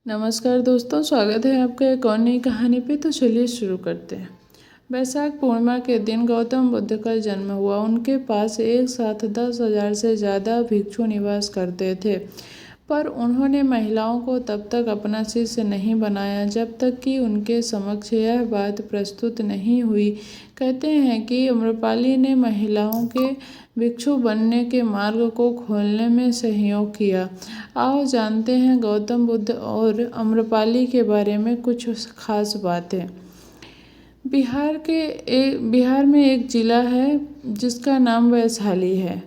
नमस्कार दोस्तों, स्वागत है आपका एक और नई कहानी पे। तो चलिए शुरू करते हैं। वैशाख पूर्णिमा के दिन गौतम बुद्ध का जन्म हुआ। उनके पास एक साथ 10,000 से ज़्यादा भिक्षु निवास करते थे, पर उन्होंने महिलाओं को तब तक अपना शिष्य नहीं बनाया जब तक कि उनके समक्ष यह बात प्रस्तुत नहीं हुई। कहते हैं कि अम्रपाली ने महिलाओं के भिक्षु बनने के मार्ग को खोलने में सहयोग किया। आओ जानते हैं गौतम बुद्ध और अम्रपाली के बारे में कुछ खास बातें। बिहार में एक जिला है जिसका नाम वैशाली है।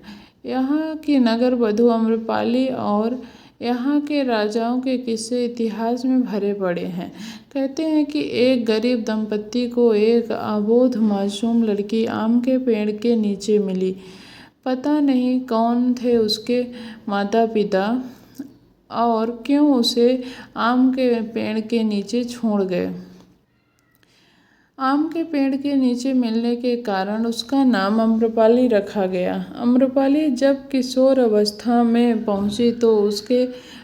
यहाँ की नगर वधू अम्रपाली और यहाँ के राजाओं के किस्से इतिहास में भरे पड़े हैं। कहते हैं कि एक गरीब दंपत्ति को एक अबोध मासूम लड़की आम के पेड़ के नीचे मिली। पता नहीं कौन थे उसके माता पिता और क्यों उसे आम के पेड़ के नीचे छोड़ गए। आम के पेड़ के नीचे मिलने के कारण उसका नाम अम्रपाली रखा गया। अम्रपाली जब किशोर अवस्था में पहुंची तो उसके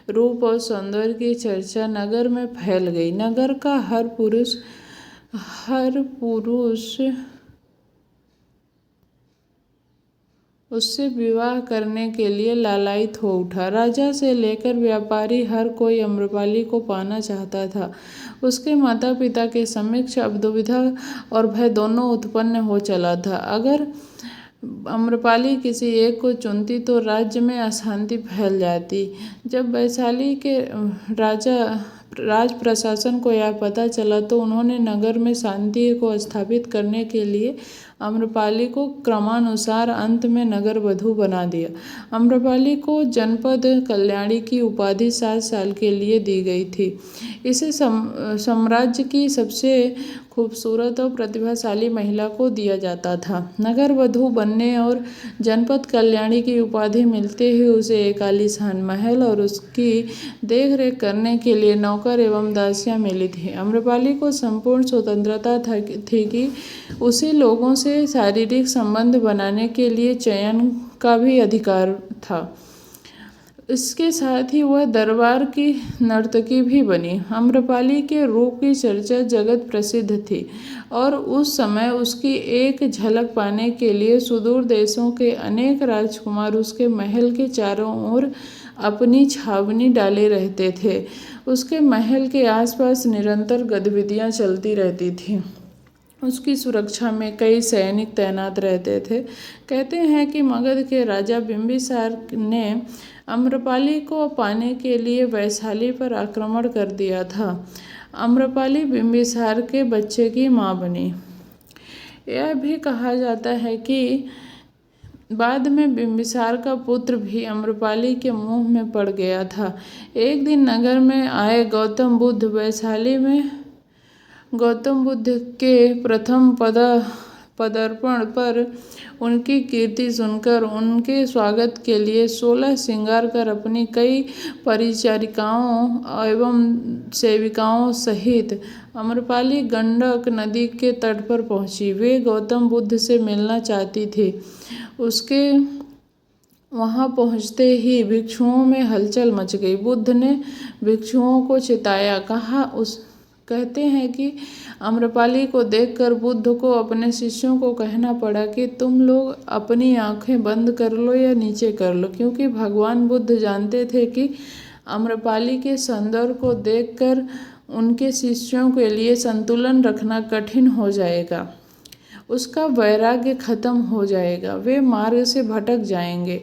रूप और सौंदर्य की चर्चा नगर में फैल गई। नगर का हर पुरुष उससे विवाह करने के लिए लालायित हो उठा। राजा से लेकर व्यापारी हर कोई अम्रपाली को पाना चाहता था। उसके माता पिता के समक्ष अब दुविधा और भय दोनों उत्पन्न हो चला था। अगर अम्रपाली किसी एक को चुनती तो राज्य में अशांति फैल जाती। जब वैशाली के राज प्रशासन को यह पता चला तो उन्होंने नगर में शांति को स्थापित करने के लिए अम्रपाली को क्रमानुसार अंत में नगर वधू बना दिया। अम्रपाली को जनपद कल्याणी की उपाधि 7 साल के लिए दी गई थी। इसे साम्राज्य की सबसे खूबसूरत और प्रतिभाशाली महिला को दिया जाता था। नगर वधू बनने और जनपद कल्याणी की उपाधि मिलते ही उसे एक आलीशान महल और उसकी देखरेख करने के लिए नौकर एवं दासियां मिली थी। अम्रपाली को संपूर्ण स्वतंत्रता थी कि उसे लोगों से शारीरिक संबंध बनाने के लिए चयन का भी अधिकार था। इसके साथ ही वह दरबार की नर्तकी भी बनी। अम्रपाली के रूप की चर्चा जगत प्रसिद्ध थी और उस समय उसकी एक झलक पाने के लिए सुदूर देशों के अनेक राजकुमार उसके महल के चारों ओर अपनी छावनी डाले रहते थे। उसके महल के आसपास निरंतर गतिविधियां चलती रहती थीं। उसकी सुरक्षा में कई सैनिक तैनात रहते थे। कहते हैं कि मगध के राजा बिंबिसार ने अम्रपाली को पाने के लिए वैशाली पर आक्रमण कर दिया था। अम्रपाली बिंबिसार के बच्चे की मां बनी। यह भी कहा जाता है कि बाद में बिंबिसार का पुत्र भी अम्रपाली के मुंह में पड़ गया था। एक दिन नगर में आए गौतम बुद्ध वैशाली में गौतम बुद्ध के प्रथम पदार्पण पर उनकी कीर्ति सुनकर उनके स्वागत के लिए 16 श्रृंगार कर अपनी कई परिचारिकाओं एवं सेविकाओं सहित अम्रपाली गंडक नदी के तट पर पहुंची। वे गौतम बुद्ध से मिलना चाहती थी। उसके वहां पहुंचते ही भिक्षुओं में हलचल मच गई। बुद्ध ने भिक्षुओं को चिताया। कहते हैं कि अम्रपाली को देखकर बुद्ध को अपने शिष्यों को कहना पड़ा कि तुम लोग अपनी आंखें बंद कर लो या नीचे कर लो, क्योंकि भगवान बुद्ध जानते थे कि अम्रपाली के सौंदर्य को देखकर उनके शिष्यों के लिए संतुलन रखना कठिन हो जाएगा। उसका वैराग्य खत्म हो जाएगा, वे मार्ग से भटक जाएंगे।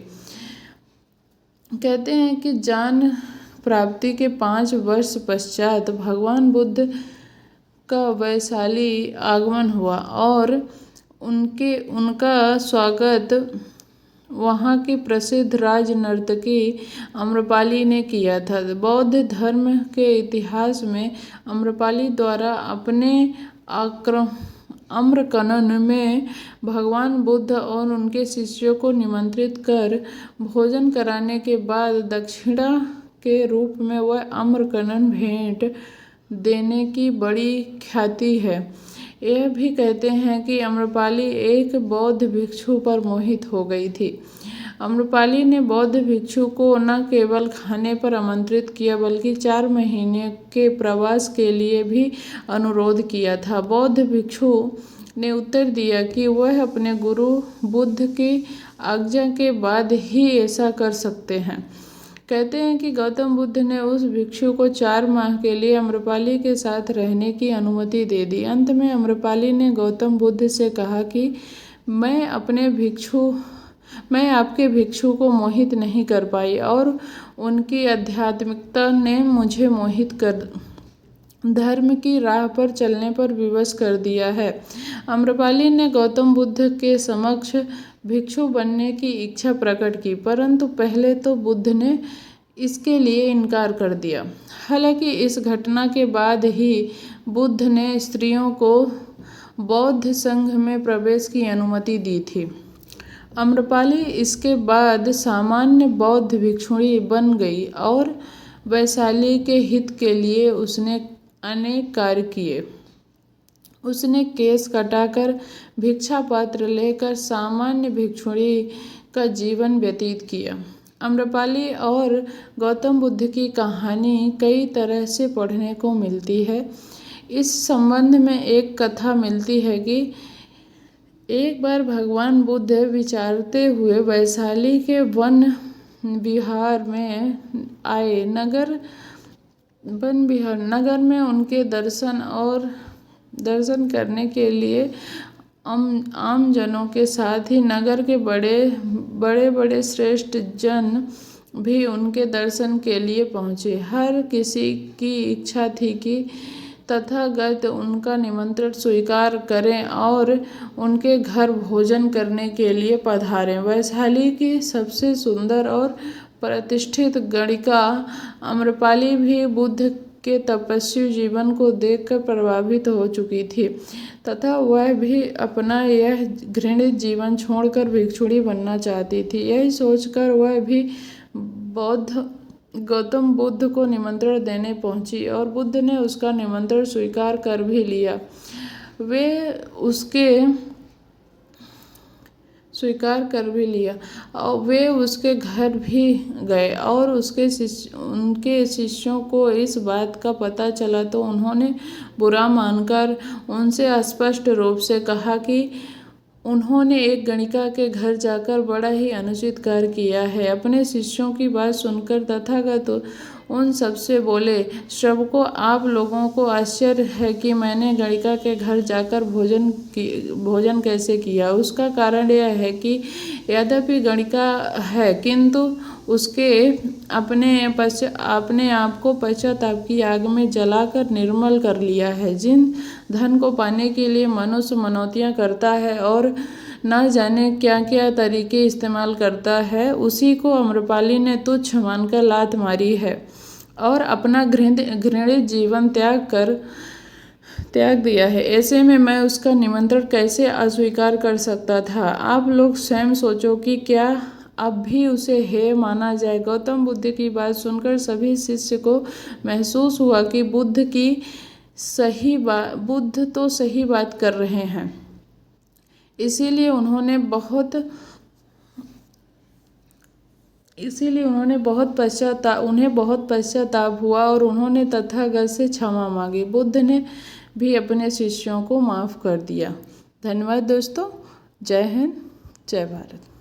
कहते हैं कि ज्ञान प्राप्ति के 5 वर्ष पश्चात भगवान बुद्ध का वैशाली आगमन हुआ और उनका स्वागत वहाँ की प्रसिद्ध राज नर्तकी अम्रपाली ने किया था। बौद्ध धर्म के इतिहास में अम्रपाली द्वारा अपने आम्रकनन में भगवान बुद्ध और उनके शिष्यों को निमंत्रित कर भोजन कराने के बाद दक्षिणा के रूप में वह आम्रकनन भेंट देने की बड़ी ख्याति है। यह भी कहते हैं कि अम्रपाली एक बौद्ध भिक्षु पर मोहित हो गई थी। आम्रपाली ने बौद्ध भिक्षु को न केवल खाने पर आमंत्रित किया बल्कि 4 महीने के प्रवास के लिए भी अनुरोध किया था। बौद्ध भिक्षु ने उत्तर दिया कि वह अपने गुरु बुद्ध की आज्ञा के बाद ही ऐसा कर सकते हैं। कहते हैं कि गौतम बुद्ध ने उस भिक्षु को 4 माह के लिए आम्रपाली के साथ रहने की अनुमति दे दी। अंत में आम्रपाली ने गौतम बुद्ध से कहा कि मैं आपके भिक्षु को मोहित नहीं कर पाई और उनकी आध्यात्मिकता ने मुझे मोहित कर धर्म की राह पर चलने पर विवश कर दिया है। आम्रपाली ने गौतम बुद्ध के समक्ष भिक्षु बनने की इच्छा प्रकट की, परंतु पहले तो बुद्ध ने इसके लिए इनकार कर दिया। हालांकि इस घटना के बाद ही बुद्ध ने स्त्रियों को बौद्ध संघ में प्रवेश की अनुमति दी थी। आम्रपाली इसके बाद सामान्य बौद्ध भिक्षुणी बन गई और वैशाली के हित के लिए उसने अनेक कार्य किए। उसने केस कटाकर भिक्षा पात्र लेकर सामान्य भिक्षुणी का जीवन व्यतीत किया। आम्रपाली और गौतम बुद्ध की कहानी कई तरह से पढ़ने को मिलती है। इस संबंध में एक कथा मिलती है कि एक बार भगवान बुद्ध विचरते हुए वैशाली के वन विहार में आए। नगर में उनके दर्शन करने के लिए आम जनों के साथ ही नगर के बड़े श्रेष्ठ जन भी उनके दर्शन के लिए पहुँचे। हर किसी की इच्छा थी कि तथागत उनका निमंत्रण स्वीकार करें और उनके घर भोजन करने के लिए पधारें। वैशाली की सबसे सुंदर और प्रतिष्ठित गणिका आम्रपाली भी बुद्ध के तपस्वी जीवन को देखकर प्रभावित हो चुकी थी तथा वह भी अपना यह घृणित जीवन छोड़कर भिक्षुणी बनना चाहती थी। यही सोचकर वह भी गौतम बुद्ध को निमंत्रण देने पहुंची और बुद्ध ने उसका निमंत्रण स्वीकार कर भी लिया। और वे उसके घर भी गए और उनके शिष्यों को इस बात का पता चला तो उन्होंने बुरा मानकर उनसे स्पष्ट रूप से कहा कि उन्होंने एक गणिका के घर जाकर बड़ा ही अनुचित कार्य किया है। अपने शिष्यों की बात सुनकर तथागत उन सबसे बोले, श्रवकों, आप लोगों को आश्चर्य है कि मैंने गणिका के घर जाकर भोजन कैसे किया। उसका कारण यह है कि यद्यपि गणिका है किंतु उसके अपने आप को पश्चाताप की आग में जलाकर निर्मल कर लिया है। जिन धन को पाने के लिए मनुष्य मनौतियाँ करता है और न जाने क्या क्या तरीके इस्तेमाल करता है, उसी को आम्रपाली ने तुच्छ मानकर लात मारी है और अपना घृणित जीवन त्याग दिया है। ऐसे में मैं उसका निमंत्रण कैसे अस्वीकार कर सकता था। आप लोग स्वयं सोचो कि क्या अब भी उसे हेय माना जाए। गौतम बुद्ध की बात सुनकर सभी शिष्य को महसूस हुआ कि बुद्ध तो सही बात कर रहे हैं। इसीलिए उन्हें बहुत पश्चाताप हुआ और उन्होंने तथागत से क्षमा मांगी। बुद्ध ने भी अपने शिष्यों को माफ कर दिया। धन्यवाद दोस्तों। जय हिंद, जय भारत।